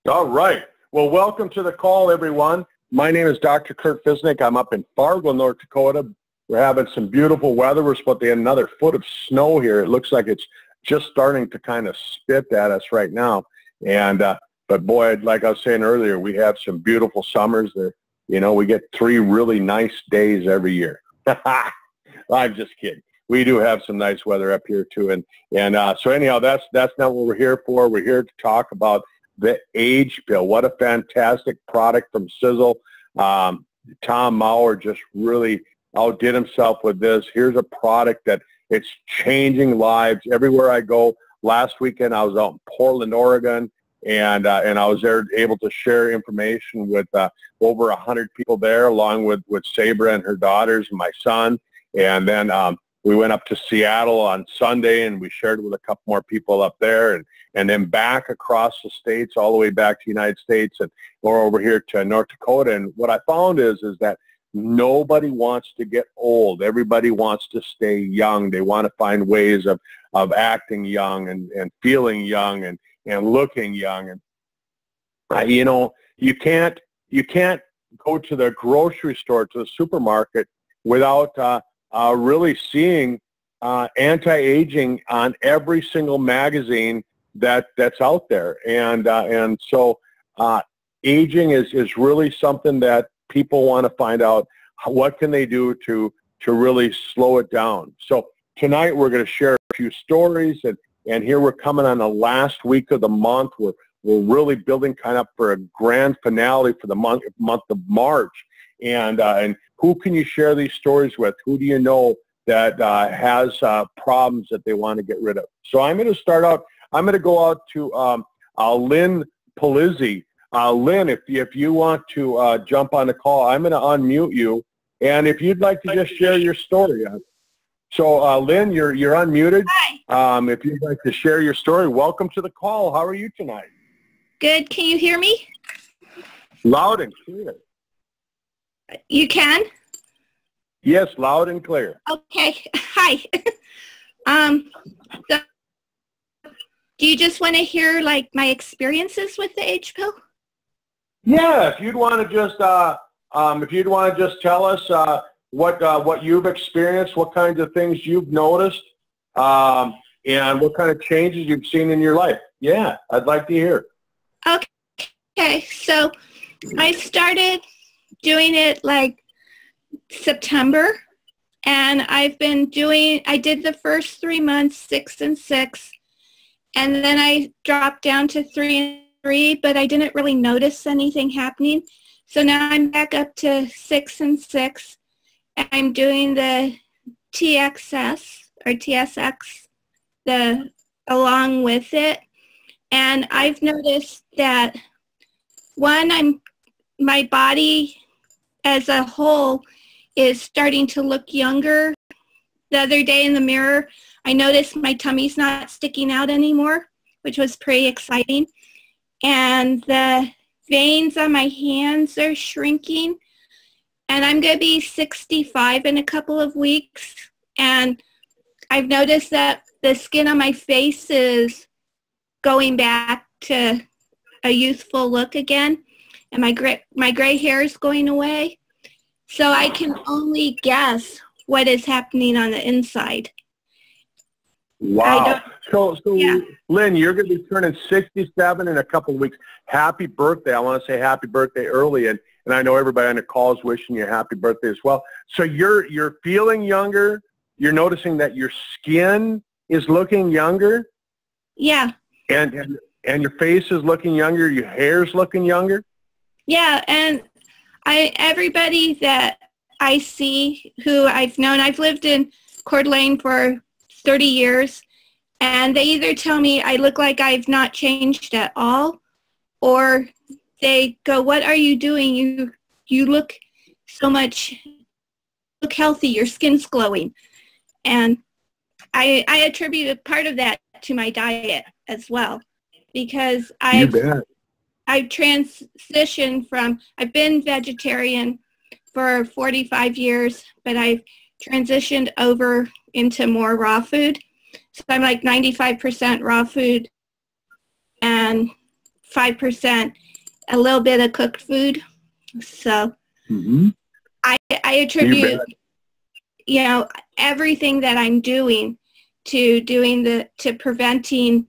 All right. Well, welcome to the call, everyone. My name is Dr. Kurt Fisnick. I'm up in Fargo, North Dakota. We're having some beautiful weather. We're supposed to get another foot of snow here. It looks like it's just starting to kind of spit at us right now. And but boy, like I was saying earlier, we have some beautiful summers. There, you know, we get 3 really nice days every year. I'm just kidding. We do have some nice weather up here too. And so anyhow, that's not what we're here for. We're here to talk about the Age Pill. What a fantastic product from Sisel. Tom Maurer just really outdid himself with this. Here's a product that it's changing lives everywhere I go. Last weekend I was out in Portland, Oregon, and I was there able to share information with over 100 people there, along with Sabra and her daughters and my son. And then we went up to Seattle on Sunday, and we shared with a couple more people up there, and then back across the states, all the way back to the United States, and or over here to North Dakota. And what I found is that nobody wants to get old. Everybody wants to stay young. They want to find ways of acting young and feeling young and looking young. And you know, you can't go to the grocery store, to the supermarket, without really seeing anti-aging on every single magazine that's out there. And so aging is really something that people want to find out. What can they do to really slow it down? So tonight we're going to share a few stories, and here we're coming on the last week of the month. We're really building kind of for a grand finale for the month of March. And who can you share these stories with? Who do you know that has problems that they want to get rid of? So I'm going to start out. I'm going to go out to Lynn Palizzi. Lynn, if you want to jump on the call, I'm going to unmute you. And if you'd like to just share your story. So Lynn, you're unmuted. Hi. If you'd like to share your story, welcome to the call. How are you tonight? Good. Can you hear me? Loud and clear. You can? Yes, loud and clear. Okay. Hi. So do you just want to hear like my experiences with the Age Pill? Yeah, if you'd want to just tell us what you've experienced, what kinds of things you've noticed, and what kind of changes you've seen in your life. Yeah, I'd like to hear. Okay. So I started doing it like September, and I did the first 3 months, 6 and 6, and then I dropped down to 3 and 3, but I didn't really notice anything happening. So now I'm back up to 6 and 6, and I'm doing the TXS or TSX along with it. And I've noticed that my body as a whole is starting to look younger. The other day in the mirror, I noticed my tummy's not sticking out anymore, which was pretty exciting. And the veins on my hands are shrinking. And I'm going to be 65 in a couple of weeks. And I've noticed that the skin on my face is going back to a youthful look again. And my gray hair is going away. So I can only guess what is happening on the inside. Wow. So yeah. Lynn, you're going to be turning 67 in a couple of weeks. Happy birthday. I want to say happy birthday early. And I know everybody on the call is wishing you a happy birthday as well. So you're feeling younger. You're noticing that your skin is looking younger. Yeah. And your face is looking younger. Your hair's looking younger. Yeah, and everybody that I see who I've known, I've lived in Coeur d'Alene for 30 years, and they either tell me I look like I've not changed at all, or they go, "What are you doing? You look look healthy. Your skin's glowing." And I attribute a part of that to my diet as well, because I've transitioned from, I've been vegetarian for 45 years, but I've transitioned over into more raw food. So I'm like 95% raw food and 5% a little bit of cooked food. So I attribute, you know, everything that I'm doing to preventing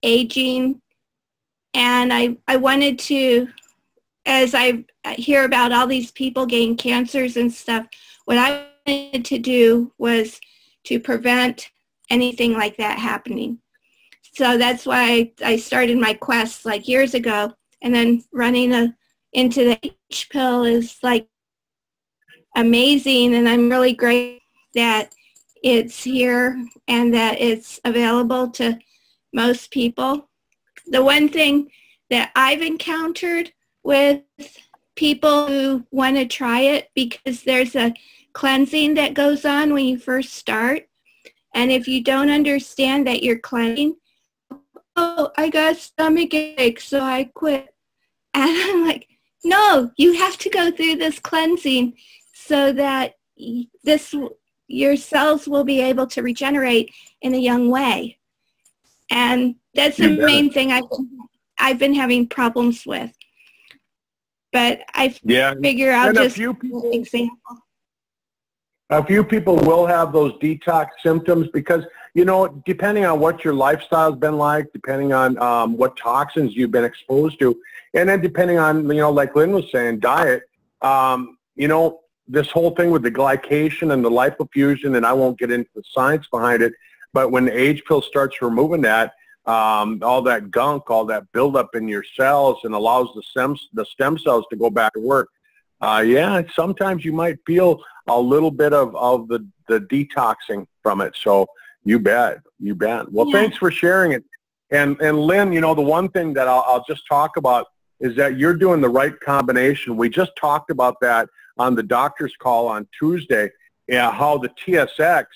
aging. And I wanted to, as I hear about all these people getting cancers and stuff, what I wanted to do was to prevent anything like that happening. So that's why I started my quest like years ago. And then running into the H pill is like amazing. And I'm really grateful that it's here and that it's available to most people. The one thing that I've encountered with people who want to try it, because there's a cleansing that goes on when you first start. And if you don't understand that you're cleansing, oh, I got stomach ache, so I quit. And I'm like, no, you have to go through this cleansing so that your cells will be able to regenerate in a young way. And that's the main thing I've been having problems with. But I figure I'll just example. A few people will have those detox symptoms because, you know, depending on what your lifestyle's been like, depending on what toxins you've been exposed to, and then depending on, you know, like Lynn was saying, diet, you know, this whole thing with the glycation and the lipofusion, and I won't get into the science behind it, but when the age pill starts removing that, all that gunk, all that buildup in your cells and allows the stem cells to go back to work, sometimes you might feel a little bit of the detoxing from it. So you bet. Well, thanks for sharing it. And Lynn, you know, the one thing that I'll just talk about is that you're doing the right combination. We just talked about that on the doctor's call on Tuesday, how the TSX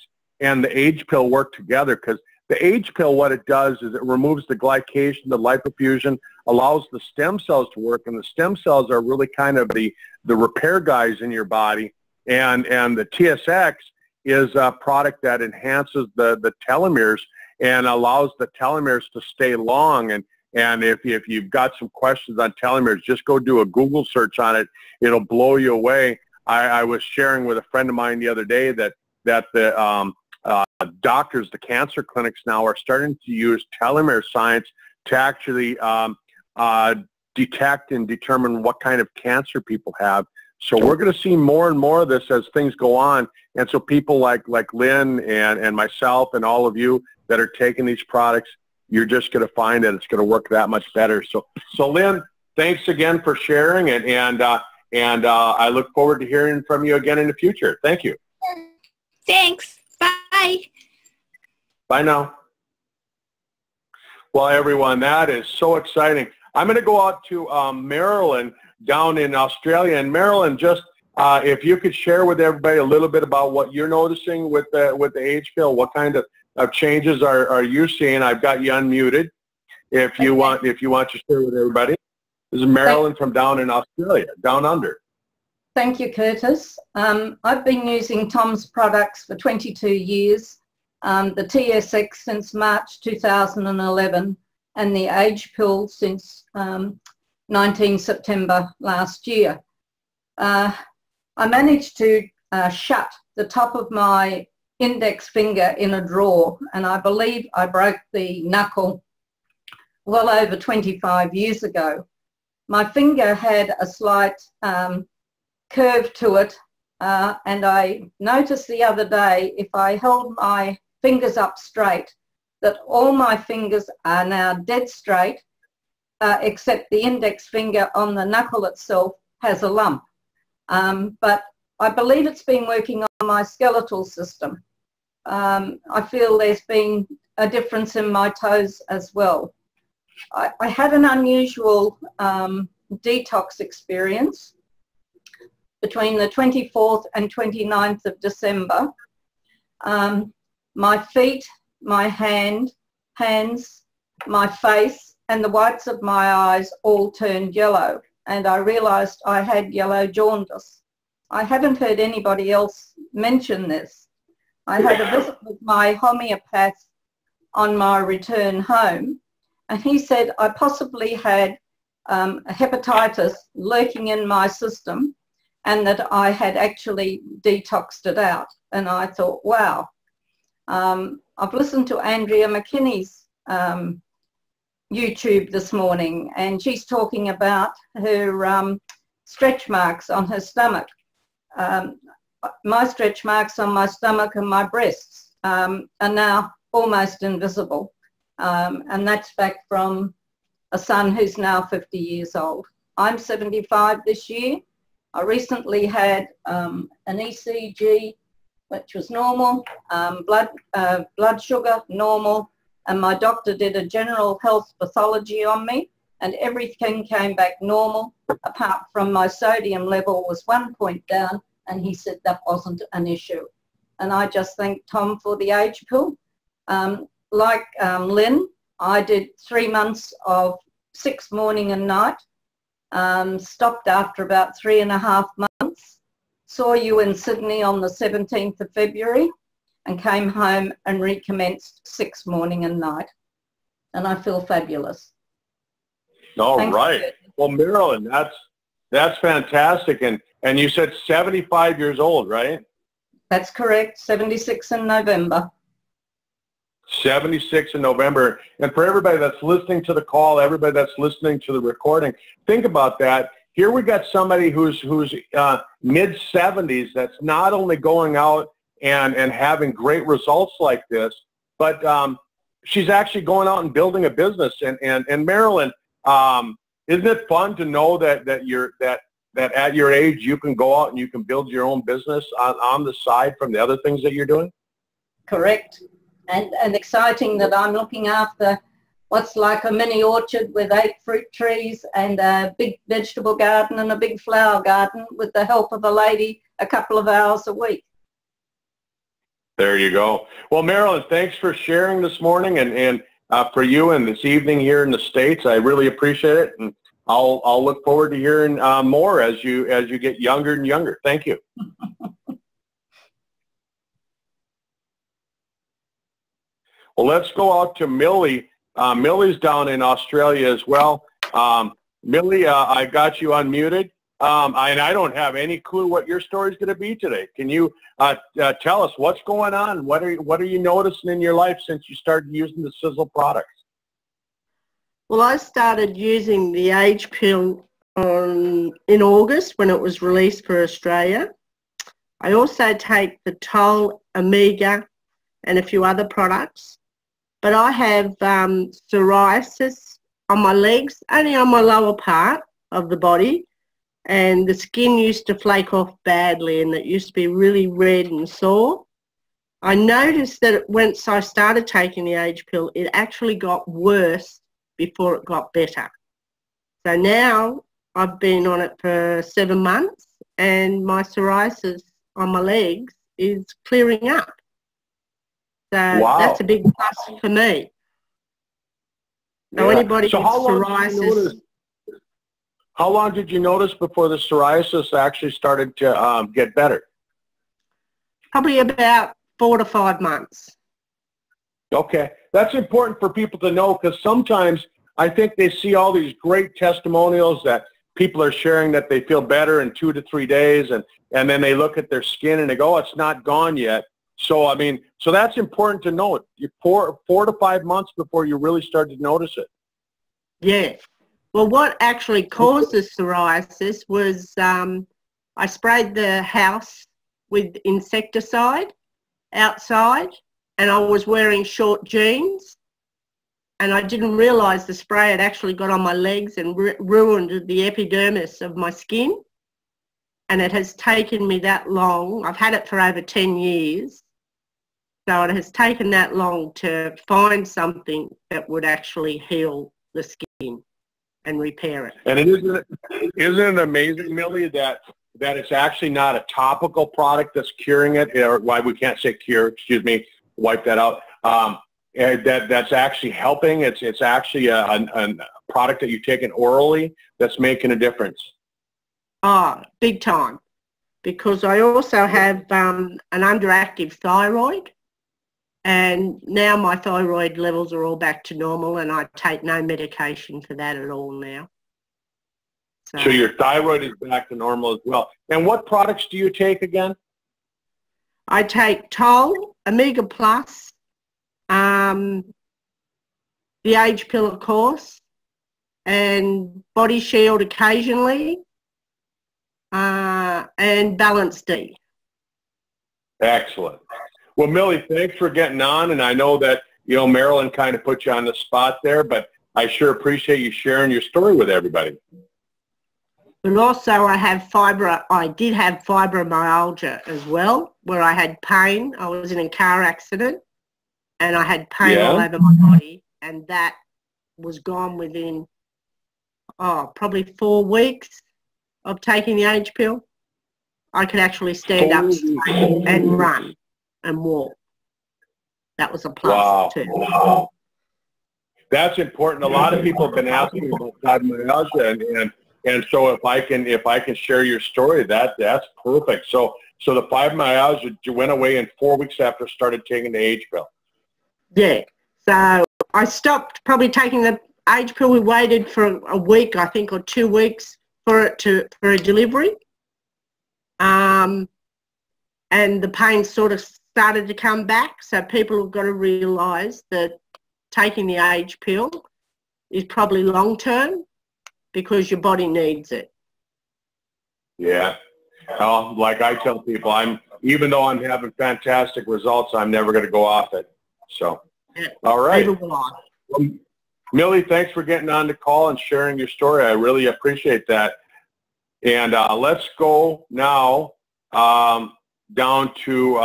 and the age pill work together, because the age pill, what it does is it removes the glycation, the lipofusion, allows the stem cells to work, and the stem cells are really kind of the repair guys in your body, and the TSX is a product that enhances the telomeres and allows the telomeres to stay long. And if you've got some questions on telomeres, just go do a Google search on it. It'll blow you away. I was sharing with a friend of mine the other day that the doctors, the cancer clinics now are starting to use telomere science to actually detect and determine what kind of cancer people have. So we're going to see more and more of this as things go on. And so people like Lynn and myself and all of you that are taking these products, you're just going to find that it's going to work that much better. So Lynn, thanks again for sharing, and I look forward to hearing from you again in the future. Thank you. Thanks. Bye. Bye now. Well, everyone, that is so exciting. I'm going to go out to Marilyn down in Australia. And Marilyn, just if you could share with everybody a little bit about what you're noticing with the age pill, what kind of changes are you seeing? I've got you unmuted. If you want to share with everybody. This is Marilyn from down in Australia, down under. Thank you, Curtis. I've been using Tom's products for 22 years, the TSX since March 2011, and the age pill since 19 September last year. I managed to shut the top of my index finger in a drawer, and I believe I broke the knuckle well over 25 years ago. My finger had a slight curve to it, and I noticed the other day, if I held my fingers up straight, that all my fingers are now dead straight, except the index finger on the knuckle itself has a lump. But I believe it's been working on my skeletal system. I feel there's been a difference in my toes as well. I had an unusual detox experience between the 24th and 29th of December. My feet, my hands, my face, and the whites of my eyes all turned yellow, and I realised I had yellow jaundice. I haven't heard anybody else mention this. I had a visit with my homeopath on my return home, and he said I possibly had a hepatitis lurking in my system, and that I had actually detoxed it out. And I thought, wow, I've listened to Andrea McKinney's YouTube this morning, and she's talking about her stretch marks on her stomach. My stretch marks on my stomach and my breasts are now almost invisible. And that's back from a son who's now 50 years old. I'm 75 this year. I recently had an ECG, which was normal, blood sugar, normal, and my doctor did a general health pathology on me, and everything came back normal, apart from my sodium level was 1 point down, and he said that wasn't an issue. And I just thank Tom for the age pill. Like Lynn, I did 3 months of 6 morning and night, stopped after about 3.5 months, saw you in Sydney on the 17th of February, and came home and recommenced 6 morning and night. And I feel fabulous. All right. Well, Marilyn, that's fantastic. And you said 75 years old, right? That's correct. 76 in November. 76 in November. And for everybody that's listening to the call, everybody that's listening to the recording, think about that. Here we got somebody who's mid-70s that's not only going out and having great results like this, but she's actually going out and building a business. And Marilyn, isn't it fun to know that at your age you can go out and you can build your own business on the side from the other things that you're doing? Correct. And exciting that I'm looking after what's like a mini orchard with 8 fruit trees and a big vegetable garden and a big flower garden with the help of a lady a couple of hours a week. There you go. Well, Marilyn, thanks for sharing this morning and for you and this evening here in the States. I really appreciate it, and I'll look forward to hearing more as you get younger and younger. Thank you. Well, let's go out to Millie. Millie's down in Australia as well. Millie, I got you unmuted. And I don't have any clue what your story is going to be today. Can you tell us what's going on? What are you noticing in your life since you started using the Sisel products? Well, I started using the age pill in August when it was released for Australia. I also take the Toll, Omega, and a few other products. But I have psoriasis on my legs, only on my lower part of the body. And the skin used to flake off badly, and it used to be really red and sore. I noticed that once I started taking the age pill, it actually got worse before it got better. So now I've been on it for 7 months, and my psoriasis on my legs is clearing up. So wow. That's a big plus for me. So yeah. Anybody with psoriasis... How long did you notice before the psoriasis actually started to get better? Probably about 4 to 5 months. Okay. That's important for people to know, because sometimes I think they see all these great testimonials that people are sharing that they feel better in 2 to 3 days, and then they look at their skin and they go, oh, it's not gone yet. So, I mean, so that's important to note. You 4 to 5 months before you really start to notice it. Yeah. Well, what actually caused the psoriasis was I sprayed the house with insecticide outside, and I was wearing short jeans, and I didn't realise the spray had actually got on my legs and ruined the epidermis of my skin. And it has taken me that long. I've had it for over 10 years. So it has taken that long to find something that would actually heal the skin and repair it. And isn't it amazing, Millie, that it's actually not a topical product that's curing it, or why we can't say cure, excuse me, wipe that out. That's actually helping. It's actually a product that you're taking orally that's making a difference. Oh, big time. Because I also have an underactive thyroid, and now my thyroid levels are all back to normal, and I take no medication for that at all now. So your thyroid is back to normal as well. And what products do you take again? I take Toll, Omega Plus, the Age Pill, of course, and Body Shield occasionally, and Balance D. Excellent. Well, Millie, thanks for getting on. And I know that, you know, Marilyn kind of put you on the spot there, but I sure appreciate you sharing your story with everybody. But also I did have fibromyalgia as well, where I had pain. I was in a car accident and I had pain all over my body, and that was gone within, probably 4 weeks of taking the Age Pill. I could actually stand up straight and run and walk. That was a plus too. Wow. That's important. A lot of people have been asking about fibromyalgia, and so if I can share your story, that's perfect. So the fibromyalgia went away in 4 weeks after I started taking the Age Pill. Yeah. So I stopped probably taking the Age Pill. We waited for a week, I think, or 2 weeks for a delivery. And the pain sort of started to come back. So people have got to realise that taking the Age Pill is probably long-term because your body needs it. Yeah. Well, like I tell people, even though I'm having fantastic results, I'm never going to go off it. So, yeah, all right. Millie, thanks for getting on the call and sharing your story. I really appreciate that. And let's go now down to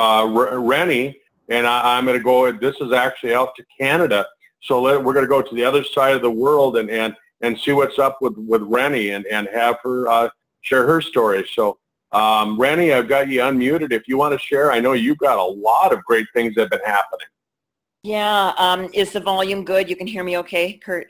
Rennie, and I'm going to go. This is actually out to Canada, so we're going to go to the other side of the world and see what's up with Rennie and have her share her story. So, Rennie, I've got you unmuted. If you want to share, I know you've got a lot of great things that have been happening. Yeah. Is the volume good? You can hear me okay, Kurt?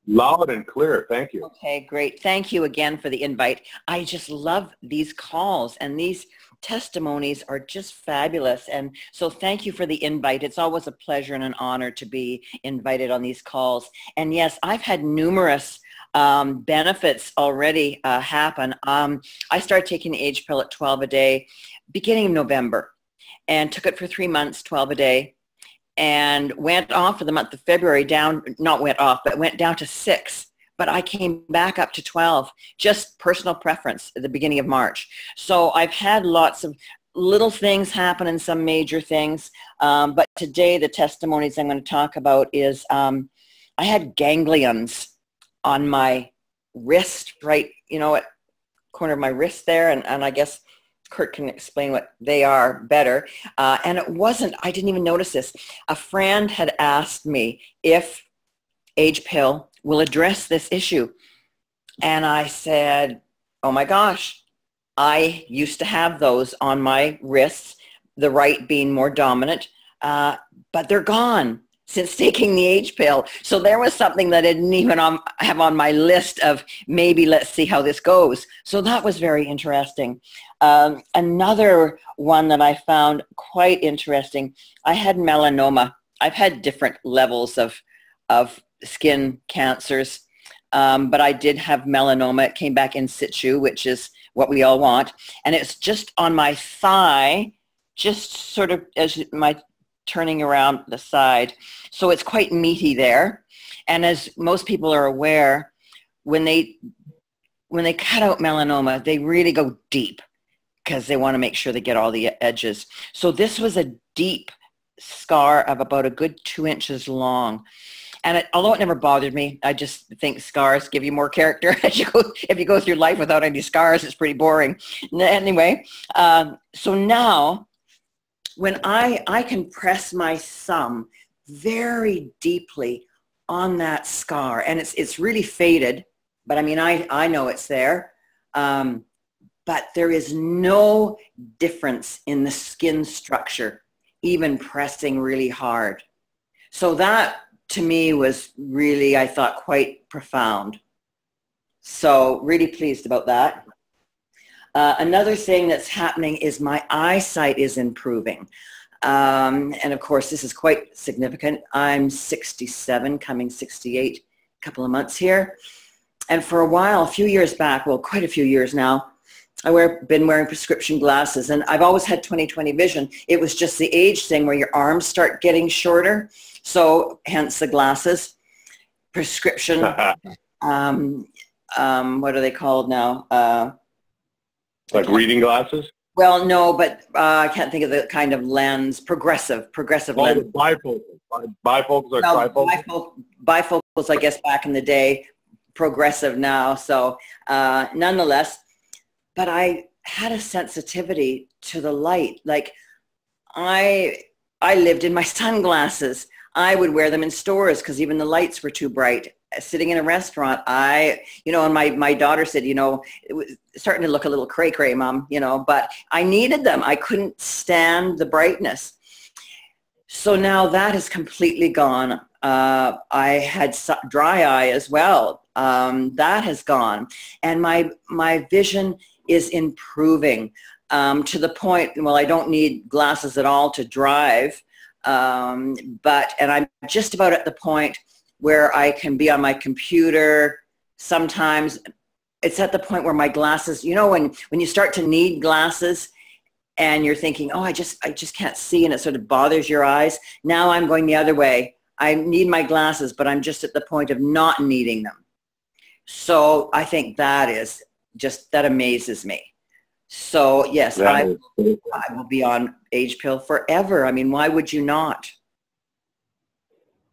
Loud and clear. Thank you. Okay, great. Thank you again for the invite. I just love these calls, and these testimonies are just fabulous. And so thank you for the invite. It's always a pleasure and an honor to be invited on these calls. And yes, I've had numerous benefits already happen. I started taking the Age Pill at 12 a day beginning of November, and took it for 3 months, 12 a day. And went off for the month of February went down to 6. But I came back up to 12, just personal preference at the beginning of March. So I've had lots of little things happen and some major things. But today the testimonies I'm going to talk about is I had ganglions on my wrist, right, at corner of my wrist there. And I guess Kurt can explain what they are better. And I didn't even notice this. A friend had asked me if Age Pill will address this issue. And I said, oh my gosh, I used to have those on my wrists, the right being more dominant, but they're gone since taking the Age Pill. So there was something that I didn't even have on my list of maybe let's see how this goes. So that was very interesting. Another one that I found quite interesting, I had melanoma. I've had different levels of skin cancers, but I did have melanoma. It came back in situ, which is what we all want. And it's just on my thigh, just sort of as my turning around the side. So it's quite meaty there. And as most people are aware, when they cut out melanoma, they really go deep because they want to make sure they get all the edges. So this was a deep scar of about a good 2 inches long. And although it never bothered me, I just think scars give you more character. If you go through life without any scars, it's pretty boring. Anyway, so now when I can press my thumb very deeply on that scar, and it's really faded, but I mean, I know it's there, but there is no difference in the skin structure, even pressing really hard. So that, to me, was really, I thought, quite profound. So really pleased about that. Another thing that's happening is my eyesight is improving. And of course, this is quite significant. I'm 67, coming 68, a couple of months here. And for a while, a few years back, well, quite a few years now, been wearing prescription glasses, and I've always had 20/20 vision. It was just the age thing where your arms start getting shorter, so hence the glasses. Prescription, what are they called now? Like reading glasses? Well, no, but I can't think of the kind of lens. Progressive lens. Bifocals. Bifocals or trifocals? Bifocals, I guess, back in the day. Progressive now. So nonetheless, but I had a sensitivity to the light. Like I lived in my sunglasses. I would wear them in stores because even the lights were too bright. Sitting in a restaurant, and my daughter said, it was starting to look a little cray-cray, Mom, but I needed them. I couldn't stand the brightness. So now that is completely gone. I had dry eye as well. That has gone. And my vision is improving to the point, well, I don't need glasses at all to drive. And I'm just about at the point where I can be on my computer. Sometimes it's at the point where my glasses, when you start to need glasses and you're thinking, oh, I just can't see, and it sort of bothers your eyes. Now I'm going the other way. I need my glasses, but I'm just at the point of not needing them. So I think that amazes me. So yes, I will be on age pill forever. I mean, why would you not?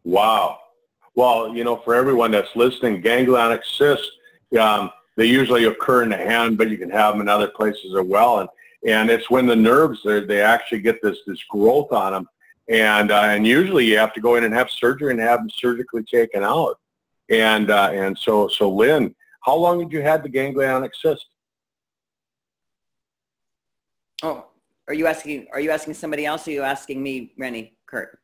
Wow. Well, for everyone that's listening, ganglionic cysts, they usually occur in the hand, but you can have them in other places as well. And it's when the nerves, they actually get this growth on them. And usually you have to go in and have surgery and have them surgically taken out. And so Lynn, how long had you had the ganglionic cyst? Oh, are you asking somebody else, or are you asking me, Rennie, Kurt?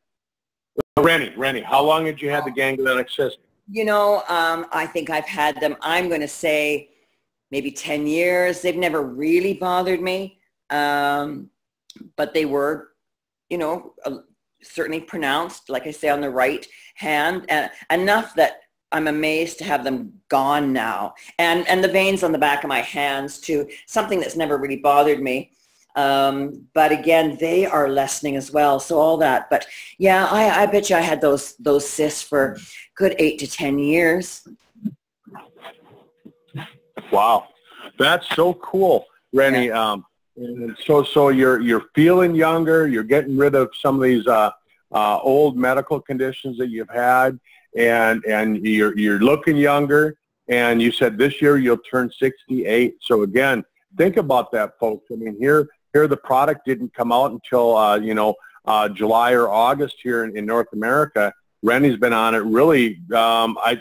Rennie, how long had you had the ganglionic cyst? I think I've had them, I'm going to say maybe 10 years. They've never really bothered me, but they were, certainly pronounced, like I say, on the right hand, and enough that I'm amazed to have them gone now. And the veins on the back of my hands too, something that's never really bothered me. But again, they are lessening as well. So all that, but yeah, I bet you I had those cysts for good 8 to 10 years. Wow. That's so cool, Rennie. Yeah. So you're feeling younger, you're getting rid of some of these, old medical conditions that you've had, and you're looking younger, and you said this year you'll turn 68. So again, think about that, folks. I mean, here the product didn't come out until July or August here in North America. Rennie's been on it really.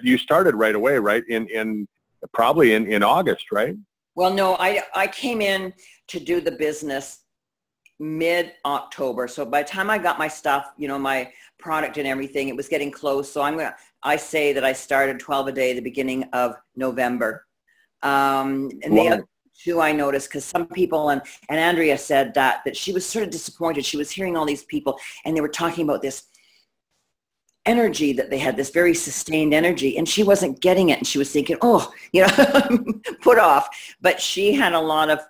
You started right away, right? Probably in August, right? Well, no, I came in to do the business mid-October. So by the time I got my stuff, my product and everything, it was getting close. So I say that I started 12 a day at the beginning of November. And the other two I noticed, because some people, and Andrea said that she was sort of disappointed. She was hearing all these people and they were talking about this energy that they had, this very sustained energy, and she wasn't getting it. And she was thinking, put off. But she had a lot of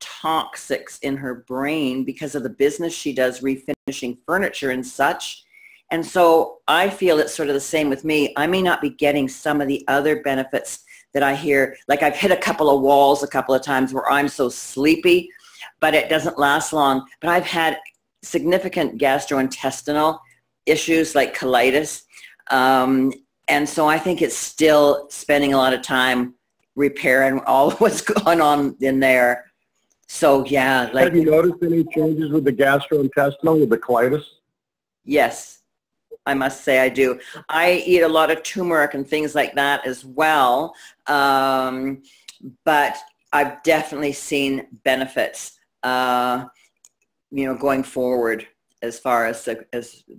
toxics in her brain because of the business she does, refinishing furniture and such. And so I feel it's sort of the same with me. I may not be getting some of the other benefits that I hear. Like I've hit a couple of walls a couple of times where I'm so sleepy, but it doesn't last long. But I've had significant gastrointestinal issues like colitis. And so I think it's still spending a lot of time repairing all what's going on in there. So yeah. Have you noticed any changes with the gastrointestinal, with the colitis? Yes, I must say I do. I eat a lot of turmeric and things like that as well. But I've definitely seen benefits, going forward as far as the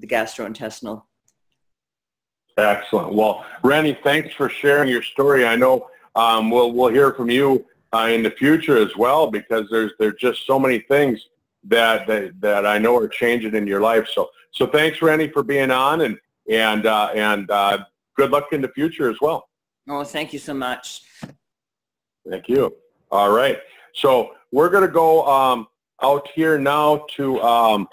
gastrointestinal. Excellent. Well, Rennie, thanks for sharing your story. I know we'll hear from you in the future as well, because there's just so many things that I know are changing in your life. So thanks, Rennie, for being on, and good luck in the future as well. Oh, thank you so much. Thank you. All right. So we're going to go out here now to, I'm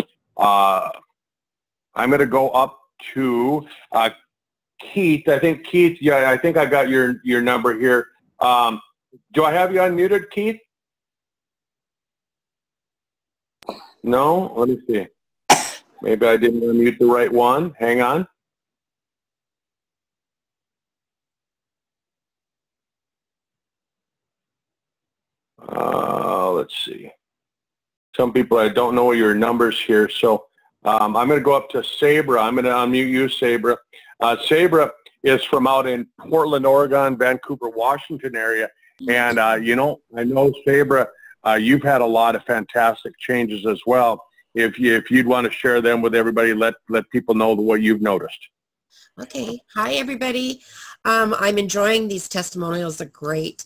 going to go up to Keith. I think Keith, yeah, I think I got your number here. Do I have you unmuted, Keith? No? Let me see. Maybe I didn't unmute the right one. Hang on. Let's see. Some people, I don't know your numbers here, so I'm going to go up to Sabra. I'm going to unmute you, Sabra. Sabra is from out in Portland, Oregon, Vancouver, Washington area. And, you know, I know, Sabra, you've had a lot of fantastic changes as well. If you'd want to share them with everybody, let people know what you've noticed. Okay. Hi, everybody. I'm enjoying these testimonials. They're great.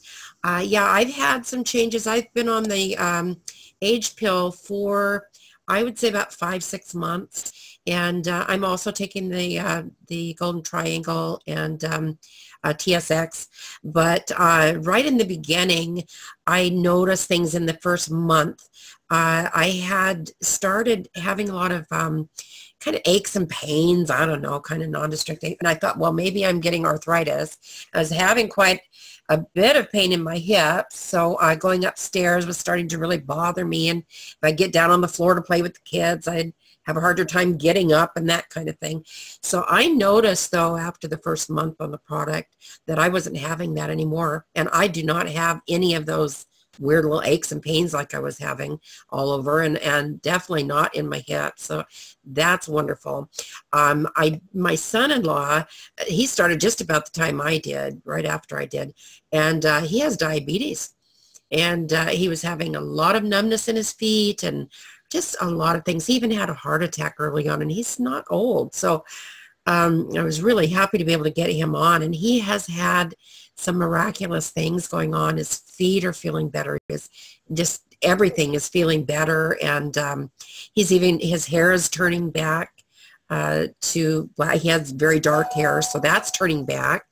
Yeah, I've had some changes. I've been on the age pill for, I would say, about 5-6 months. And I'm also taking the Golden Triangle and TSX. But right in the beginning, I noticed things in the first month. I had started having a lot of kind of aches and pains, I don't know, kind of non-destructive. And I thought, well, maybe I'm getting arthritis. I was having quite a bit of pain in my hips, so going upstairs was starting to really bother me. And if I get down on the floor to play with the kids, I'd have a harder time getting up and that kind of thing. So I noticed, though, after the first month on the product that I wasn't having that anymore. And I do not have any of those weird little aches and pains like I was having all over, and definitely not in my hips. So that's wonderful. My son-in-law, he started just about the time I did, right after I did, and he has diabetes. And he was having a lot of numbness in his feet and just a lot of things. He even had a heart attack early on, and he's not old. So I was really happy to be able to get him on, and he has had some miraculous things going on. His feet are feeling better. Just everything is feeling better, and his hair is turning back to black. He has very dark hair, so that's turning back,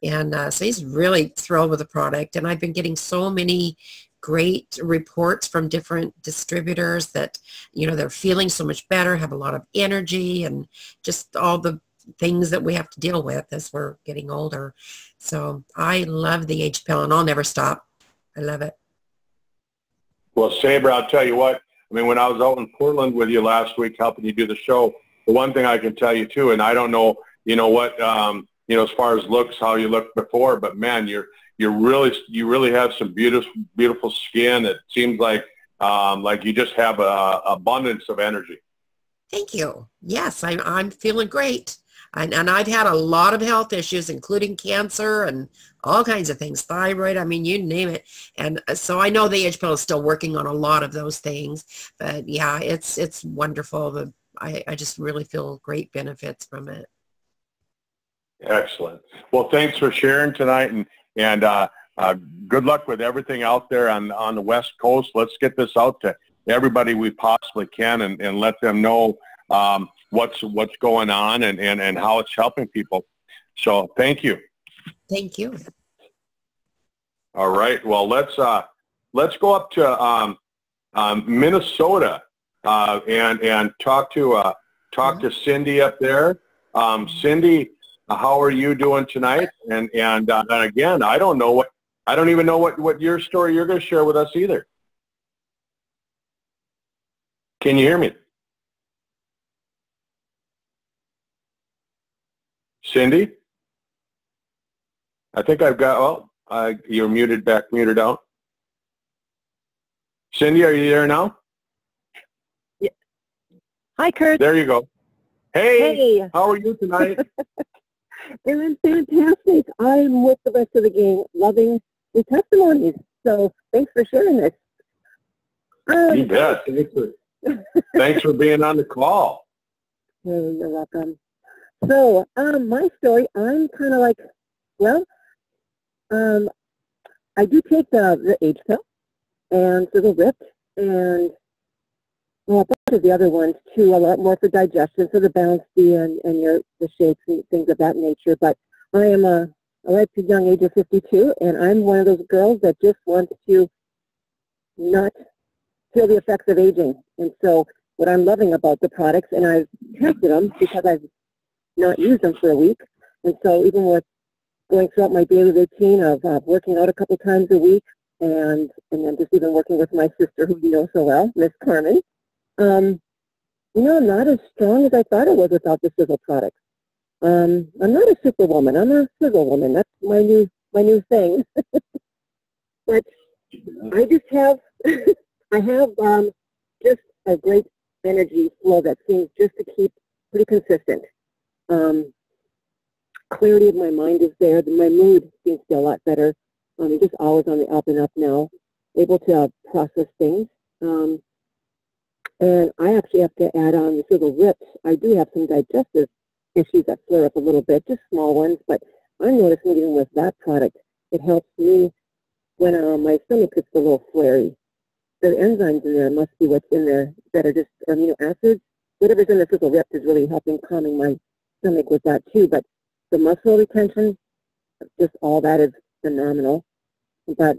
and so he's really thrilled with the product. And I've been getting so many great reports from different distributors that, you know, they're feeling so much better, have a lot of energy, and just all the things that we have to deal with as we're getting older. So I love the age pill, and I'll never stop. I love it. Well, Sabra, I'll tell you what, I mean, when I was out in Portland with you last week helping you do the show, the one thing I can tell you too, and I don't know, you know what, you know, as far as looks, how you looked before, but man, you really have some beautiful skin. It seems like you just have a abundance of energy. Thank you. Yes, I'm feeling great. And I've had a lot of health issues, including cancer and all kinds of things, thyroid, I mean, you name it. And so I know the age pill is still working on a lot of those things. But yeah, it's wonderful. I just really feel great benefits from it. Excellent. Well, thanks for sharing tonight, and good luck with everything out there on the West Coast. Let's get this out to everybody we possibly can, and let them know what's going on and how it's helping people. So thank you. Thank you. All right. Well, let's go up to Minnesota and talk to Cindy up there. Cindy, how are you doing tonight? And again, I don't even know what your story you're going to share with us either. Can you hear me? Cindy? I think I've got, you're muted out. Cindy, are you there now? Yeah. Hi, Kurt. There you go. Hey, how are you tonight? Doing fantastic. I'm with the rest of the gang, loving the testimonies. So thanks for sharing this. You bet. Thanks for being on the call. You're welcome. So my story, I'm kind of like, well, I do take the age pill and for the RIP and a bunch of the other ones too, a lot more for digestion, for the Bouncy and the shakes and things of that nature. But I am a at the young age of 52, and I'm one of those girls that just wants to not feel the effects of aging. And so what I'm loving about the products, and I've tested them because I've not used them for a week, and so even with going throughout my daily routine of working out a couple times a week, and then just even working with my sister, who you know so well, Miss Carmen, I'm not as strong as I thought I was without the Sisel products. I'm not a superwoman. I'm a Sisel woman. That's my new thing. But I just have I have just a great energy flow that seems just to keep pretty consistent. Clarity of my mind is there. My mood seems to be a lot better. I'm just always on the up and up now, able to process things. And I actually have to add on the Sisel Rips. I do have some digestive issues that flare up a little bit, just small ones, but I'm noticing even with that product, it helps me when my stomach gets a little flary. The enzymes in there must be what's in there that are just amino acids. Whatever's in the Sisel Rips is really helping calming my stomach with that too. But the muscle retention, just all that is phenomenal. But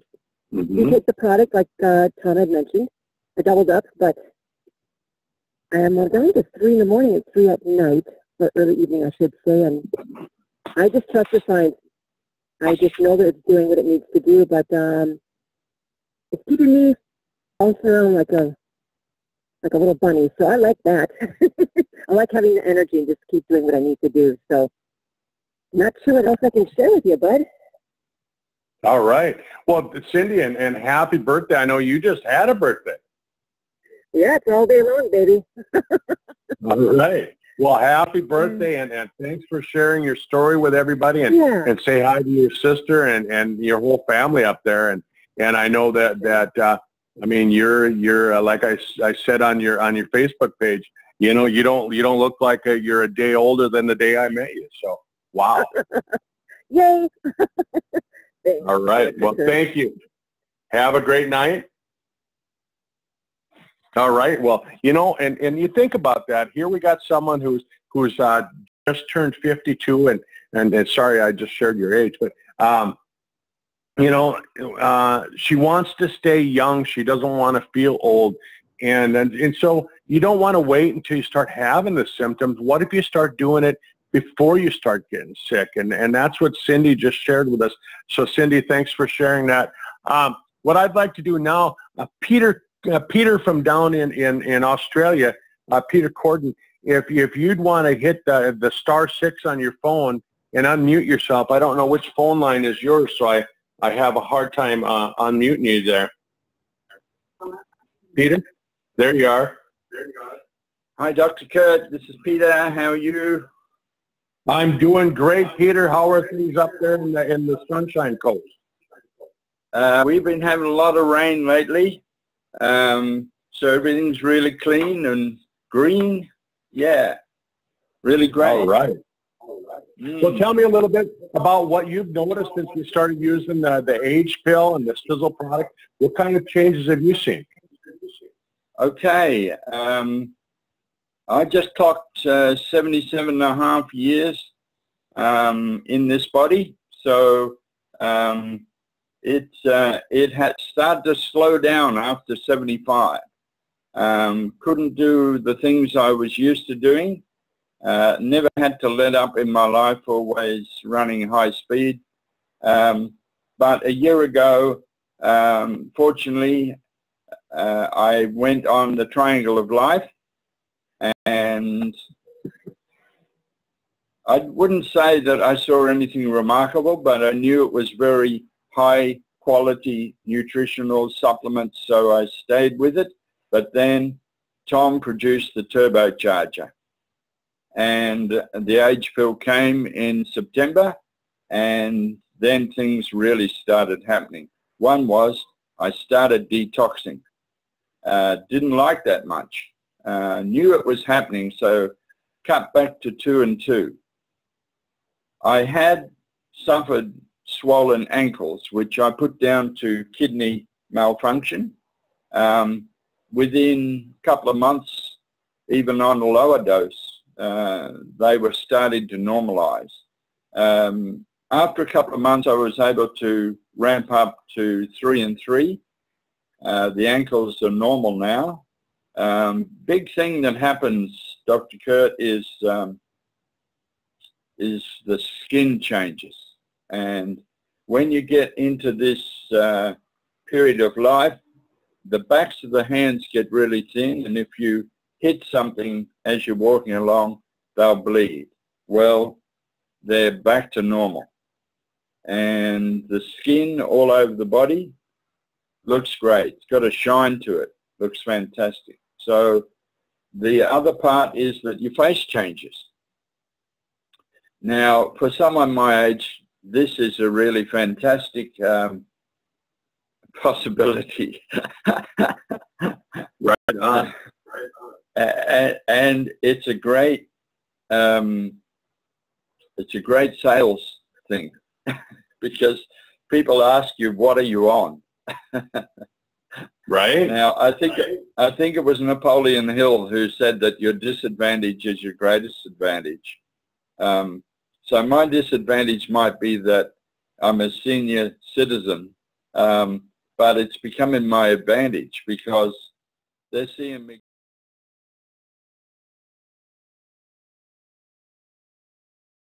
you take the product like Tom had mentioned, I doubled up, but I am down to 3 in the morning and 3 at night, or early evening I should say, and I just trust the science. I just know that it's doing what it needs to do, but it's keeping me bouncing around like a little bunny, so I like that. I like having the energy and just keep doing what I need to do. So not sure what else I can share with you, bud. All right. Well, Cindy, and happy birthday. I know you just had a birthday. Yeah, it's all day long, baby. All right. Well, happy birthday, and thanks for sharing your story with everybody, and say hi to your sister and your whole family up there. And I know that I mean, you're like I said on your Facebook page, you don't look like you're a day older than the day I met you. So, wow. Yay. All right. Well, thank you. Have a great night. All right. Well, and you think about that. Here we got someone who's just turned 52, and sorry, I just shared your age, but she wants to stay young. She doesn't want to feel old, and so you don't want to wait until you start having the symptoms. What if you start doing it before you start getting sick? And that's what Cindy just shared with us. So Cindy, thanks for sharing that. What I'd like to do now, Peter from down in Australia, Peter Corden, if you'd want to hit the *6 on your phone and unmute yourself. I don't know which phone line is yours, so I have a hard time unmuting you there. Peter, there you are. Hi, Dr. Kurt. This is Peter. How are you? I'm doing great, Peter. How are things up there in the Sunshine Coast? We've been having a lot of rain lately. So everything's really clean and green. Yeah, really great. All right. So tell me a little bit about what you've noticed since you started using the age pill and the Sisel product. What kind of changes have you seen? Okay. I just clocked 77 and a half years in this body. So it had started to slow down after 75. Couldn't do the things I was used to doing. Never had to let up in my life, always running high speed. But a year ago, fortunately, I went on the Triangle of Life, and I wouldn't say that I saw anything remarkable, but I knew it was very high quality nutritional supplements, so I stayed with it. But then Tom produced the turbocharger, and the age pill came in September, and then things really started happening. One was I started detoxing. Didn't like that much. Knew it was happening, so cut back to 2 and 2. I had suffered swollen ankles, which I put down to kidney malfunction. Within a couple of months, even on a lower dose, they were starting to normalize. after a couple of months, I was able to ramp up to 3 and 3. The ankles are normal now. Big thing that happens, Dr. Kurt, is the skin changes. And when you get into this period of life, the backs of the hands get really thin, and if you hit something as you're walking along, they'll bleed. Well, they're back to normal. And the skin all over the body looks great. It's got a shine to it. Looks fantastic. So the other part is that your face changes. Now, for someone my age, this is a really fantastic possibility. Right on. And it's a great sales thing because people ask you, what are you on? Right. Now, I think it was Napoleon Hill who said that your disadvantage is your greatest advantage. So my disadvantage might be that I'm a senior citizen, but it's becoming my advantage because they're seeing me